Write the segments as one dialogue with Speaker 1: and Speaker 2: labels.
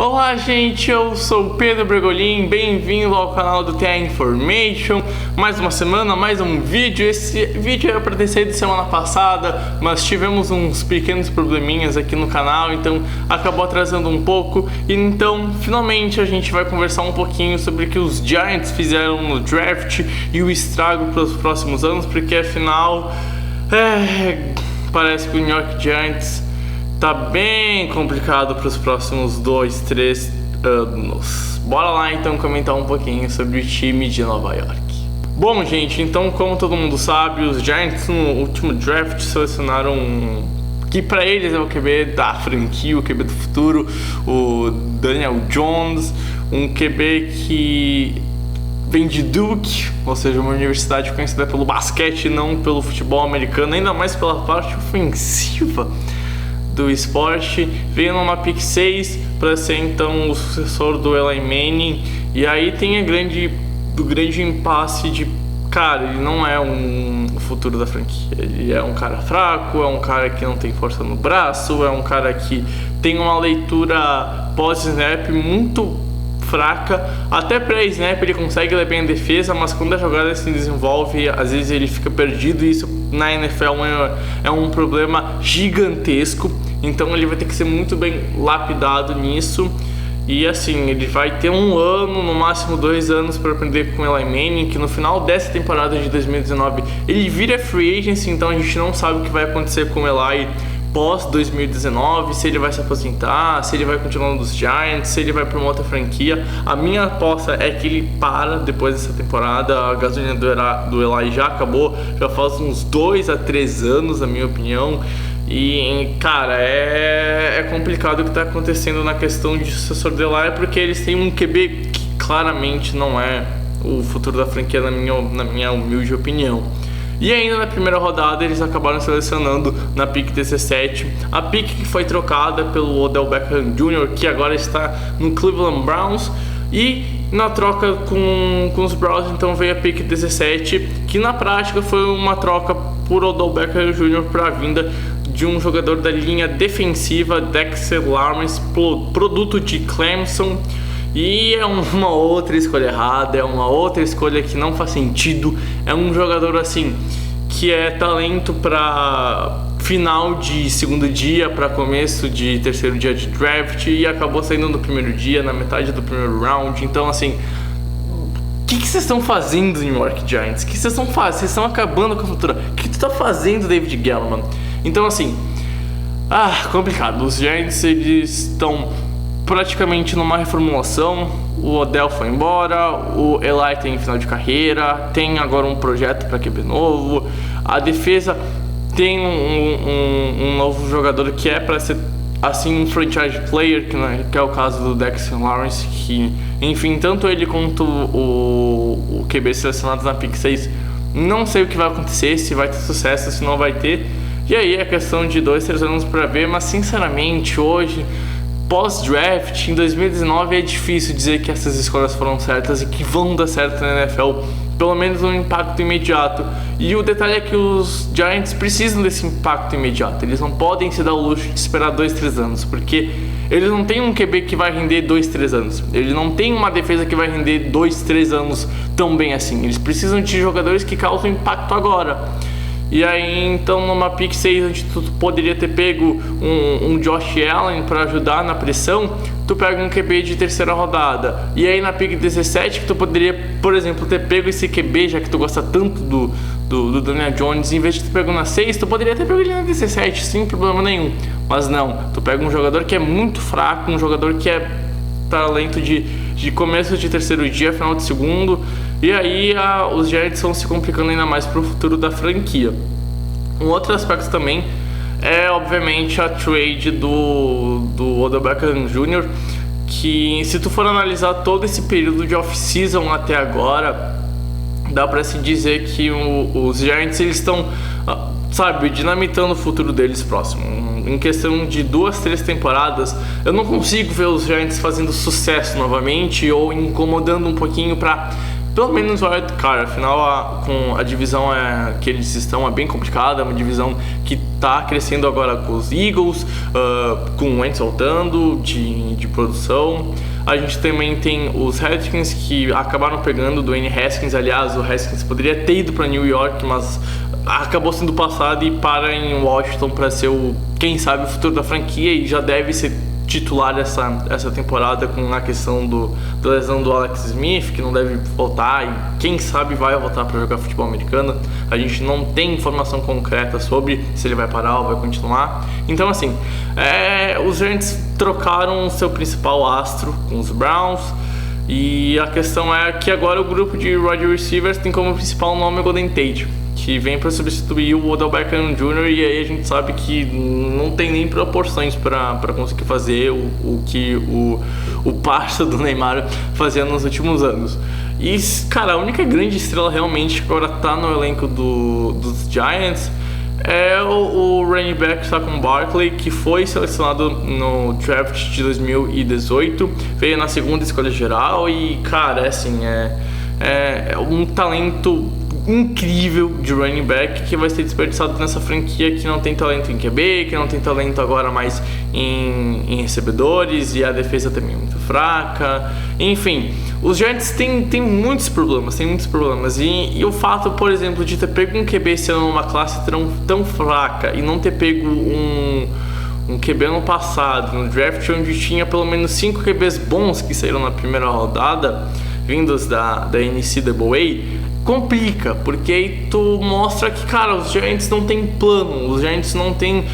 Speaker 1: Olá gente, eu sou o Pedro Bregolin, bem-vindo ao canal do TH Information. Mais uma semana, mais um vídeo. Esse vídeo era para ter saído semana passada, mas tivemos uns pequenos probleminhas aqui no canal, então acabou atrasando um pouco. Então, finalmente a gente vai conversar um pouquinho sobre o que os Giants fizeram no draft e o estrago para os próximos anos, porque afinal, parece que o New York Giants tá bem complicado para os próximos 2-3 anos. Bora lá então comentar um pouquinho sobre o time de Nova York. Bom, gente, então como todo mundo sabe, os Giants no último draft selecionaram que para eles é o QB da franquia, o QB do futuro, o Daniel Jones, um QB que vem de Duke, ou seja, uma universidade conhecida pelo basquete e não pelo futebol americano, ainda mais pela parte ofensiva do esporte. Veio numa pick 6 para ser então o sucessor do Eli Manning. E aí tem o grande impasse de, cara, ele não é o futuro da franquia. Ele é um cara fraco, é um cara que não tem força no braço, é um cara que tem uma leitura pós-snap muito fraca. Até pré-snap ele consegue ler bem a defesa, mas quando a jogada se desenvolve, às vezes ele fica perdido, e isso na NFL é um problema gigantesco. Então ele vai ter que ser muito bem lapidado nisso. E assim, ele vai ter um ano, no máximo 2 anos para aprender com o Eli Manning, que no final dessa temporada de 2019 ele vira free agency, então a gente não sabe o que vai acontecer com o Eli pós 2019, se ele vai se aposentar, se ele vai continuar nos Giants, se ele vai para uma outra franquia. A minha aposta é que ele para depois dessa temporada. A gasolina do Eli já acabou, já faz uns 2 a 3 anos, na minha opinião. E, cara, é complicado o que está acontecendo na questão de sucessor do Eli, porque eles têm um QB que claramente não é o futuro da franquia, na minha humilde opinião. E ainda na primeira rodada eles acabaram selecionando na pick 17, a pick que foi trocada pelo Odell Beckham Jr., que agora está no Cleveland Browns. E na troca com os Browns então veio a pick 17, que na prática foi uma troca por Odell Beckham Jr. para a vinda de um jogador da linha defensiva, Dexter Lawrence, produto de Clemson. E é uma outra escolha errada, é uma outra escolha que não faz sentido. É um jogador assim que é talento para final de segundo dia, para começo de terceiro dia de draft, e acabou saindo no primeiro dia, na metade do primeiro round. Então assim, o que vocês estão fazendo, New York Giants? O que vocês estão fazendo? Vocês estão acabando com a futura. O que tu tá fazendo, David Gettleman? Então assim, complicado. Os Giants, eles estão praticamente numa reformulação. O Odell foi embora, o Eli tem final de carreira, tem agora um projeto para QB novo. A defesa tem um novo jogador que é para ser assim um franchise player, que é o caso do Dexter Lawrence, que enfim, tanto ele quanto o QB selecionado na pick 6, não sei o que vai acontecer, se vai ter sucesso, se não vai ter. E aí é questão de 2-3 anos para ver, mas sinceramente hoje, pós-draft, em 2019, é difícil dizer que essas escolhas foram certas e que vão dar certo na NFL, pelo menos um impacto imediato. E o detalhe é que os Giants precisam desse impacto imediato. Eles não podem se dar o luxo de esperar 2-3 anos, porque eles não têm um QB que vai render 2-3 anos. Eles não têm uma defesa que vai render 2-3 anos tão bem assim. Eles precisam de jogadores que causam impacto agora. E aí, então, numa pick 6, onde tu poderia ter pego um Josh Allen para ajudar na pressão, tu pega um QB de terceira rodada. E aí, na pick 17, que tu poderia, por exemplo, ter pego esse QB, já que tu gosta tanto do Daniel Jones, em vez de tu pegar na 6, tu poderia ter pego ele na 17, sem problema nenhum. Mas não, tu pega um jogador que é muito fraco, um jogador que é talento de começo de terceiro dia, final de segundo. E aí os Giants estão se complicando ainda mais para o futuro da franquia. Um outro aspecto também é obviamente a trade do Odell Beckham Jr., que se tu for analisar todo esse período de off-season até agora, dá para se dizer que os Giants eles estão, dinamitando o futuro deles próximo. Em questão de 2-3 temporadas, eu não consigo ver os Giants fazendo sucesso novamente ou incomodando um pouquinho para pelo menos wild card. Afinal, com a divisão que eles estão é bem complicada, é uma divisão que está crescendo agora com os Eagles, com o Wentz voltando de produção. A gente também tem os Redskins, que acabaram pegando o Dwayne Haskins. Aliás, o Haskins poderia ter ido para New York, mas acabou sendo passado e para em Washington para ser quem sabe, o futuro da franquia, e já deve ser titular essa temporada, com a questão da lesão do Alex Smith, que não deve voltar, e quem sabe vai voltar para jogar futebol americano. A gente não tem informação concreta sobre se ele vai parar ou vai continuar. Então, assim, os Giants trocaram o seu principal astro com os Browns, e a questão é que agora o grupo de wide receivers tem como principal nome o Golden Tate, que vem para substituir o Odell Beckham Jr. E aí a gente sabe que não tem nem proporções para conseguir fazer o que o parça do Neymar fazia nos últimos anos. E, cara, a única grande estrela realmente que agora tá no elenco dos Giants é o running back Saquon Barkley, que foi selecionado no draft de 2018, veio na segunda escolha geral e, cara, é um talento incrível de running back que vai ser desperdiçado nessa franquia que não tem talento em QB, que não tem talento agora mais em recebedores, e a defesa também é muito fraca. Enfim, os Giants têm muitos problemas, e o fato, por exemplo, de ter pego um QB esse ano numa classe tão fraca e não ter pego um QB no passado, no draft onde tinha pelo menos 5 QBs bons que saíram na primeira rodada, vindos da NCAA, complica, porque aí tu mostra que, cara, os Giants não tem plano, os Giants não tem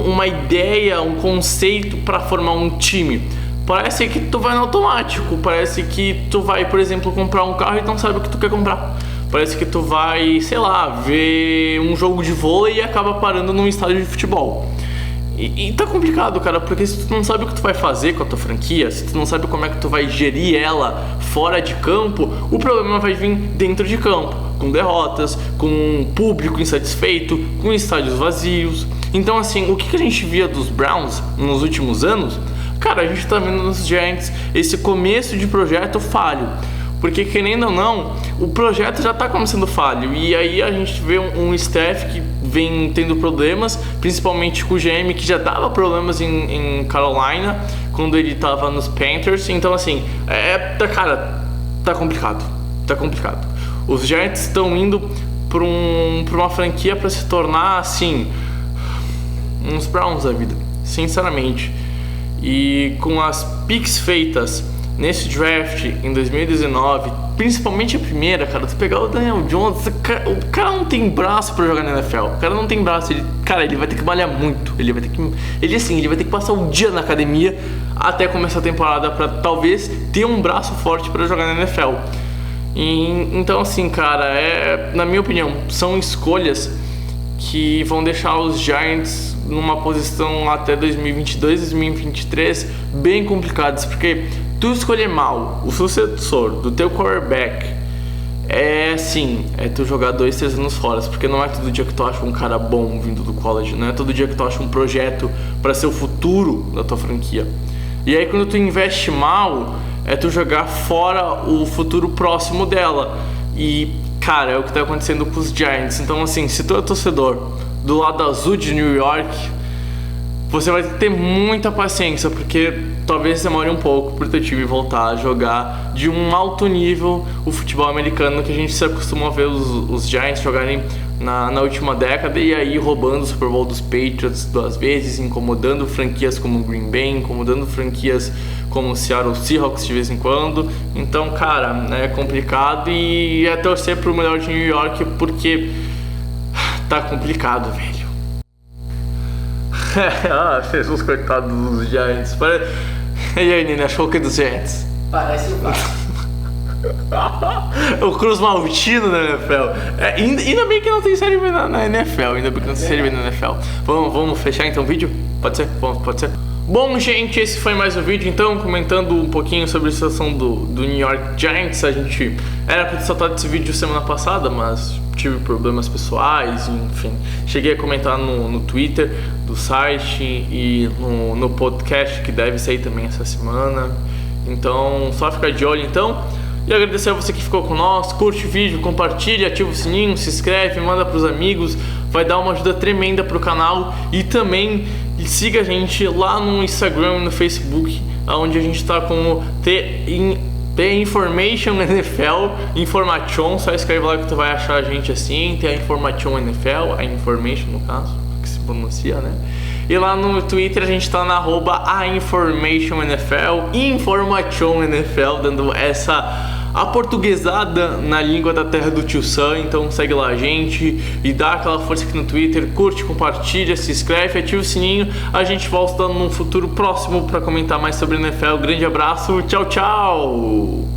Speaker 1: uma ideia, um conceito para formar um time. Parece que tu vai no automático, parece que tu vai, por exemplo, comprar um carro e não sabe o que tu quer comprar. Parece que tu vai, sei lá, ver um jogo de vôlei e acaba parando num estádio de futebol. E tá complicado, cara, porque se tu não sabe o que tu vai fazer com a tua franquia, se tu não sabe como é que tu vai gerir ela fora de campo, o problema vai vir dentro de campo, com derrotas, com um público insatisfeito, com estádios vazios. Então, assim, o que a gente via dos Browns nos últimos anos, cara, a gente tá vendo nos Giants esse começo de projeto falho. Porque, querendo ou não, o projeto já está começando falho. E aí a gente vê um staff que vem tendo problemas, principalmente com o GM, que já dava problemas em Carolina, quando ele estava nos Panthers. Então, assim, tá complicado. Tá complicado. Os Giants estão indo para uma franquia para se tornar, assim, uns Browns da vida, sinceramente. E com as picks feitas nesse draft em 2019, principalmente a primeira, cara, tu pegar o Daniel Jones, o cara não tem braço pra jogar na NFL. O cara não tem braço, ele vai ter que malhar muito. Ele vai ter que passar um dia na academia até começar a temporada pra talvez ter um braço forte pra jogar na NFL. Então, assim, cara, na minha opinião, são escolhas que vão deixar os Giants numa posição até 2022, 2023 bem complicadas, porque tu escolher mal o sucessor do teu quarterback é tu jogar 2-3 anos fora, porque não é todo dia que tu acha um cara bom vindo do college, não é todo dia que tu acha um projeto para ser o futuro da tua franquia. E aí quando tu investe mal, é tu jogar fora o futuro próximo dela. E, cara, é o que tá acontecendo com os Giants. Então, assim, se tu é torcedor do lado azul de New York, você vai ter muita paciência, porque talvez demore um pouco pro teu time voltar a jogar de um alto nível o futebol americano que a gente se acostumou a ver os Giants jogarem na última década, e aí roubando o Super Bowl dos Patriots 2 vezes, incomodando franquias como o Green Bay, incomodando franquias como o Seattle Seahawks de vez em quando. Então, cara, é complicado, e é torcer pro melhor de New York, porque tá complicado, velho. Jesus, coitado dos Giants. E aí, Nina, achou o que dos Giants?
Speaker 2: Parece o Vasco.
Speaker 1: O Cruz Maltino na NFL. Ainda bem que não tem série B na NFL. Vamos fechar então o vídeo? Pode ser? Pode ser? Bom, gente, esse foi mais um vídeo, então, comentando um pouquinho sobre a situação do New York Giants. A gente era pra ter soltado esse vídeo semana passada, mas tive problemas pessoais, enfim. Cheguei a comentar no Twitter do site e no podcast, que deve sair também essa semana. Então, só ficar de olho, então. E agradecer a você que ficou com nós. Curte o vídeo, compartilha, ativa o sininho, se inscreve, manda pros amigos. Vai dar uma ajuda tremenda pro canal. E também siga a gente lá no Instagram e no Facebook, onde a gente tá como The Information NFL, Information, só escreve lá que tu vai achar a gente assim. Tem a Information NFL, a Information no caso, que se pronuncia, né? E lá no Twitter a gente tá na @AInformationNFL, InformationNFL, dando essa aportuguesada na língua da terra do tio Sam. Então segue lá a gente e dá aquela força aqui no Twitter, curte, compartilha, se inscreve, ativa o sininho. A gente volta num futuro próximo para comentar mais sobre NFL. Grande abraço, tchau, tchau!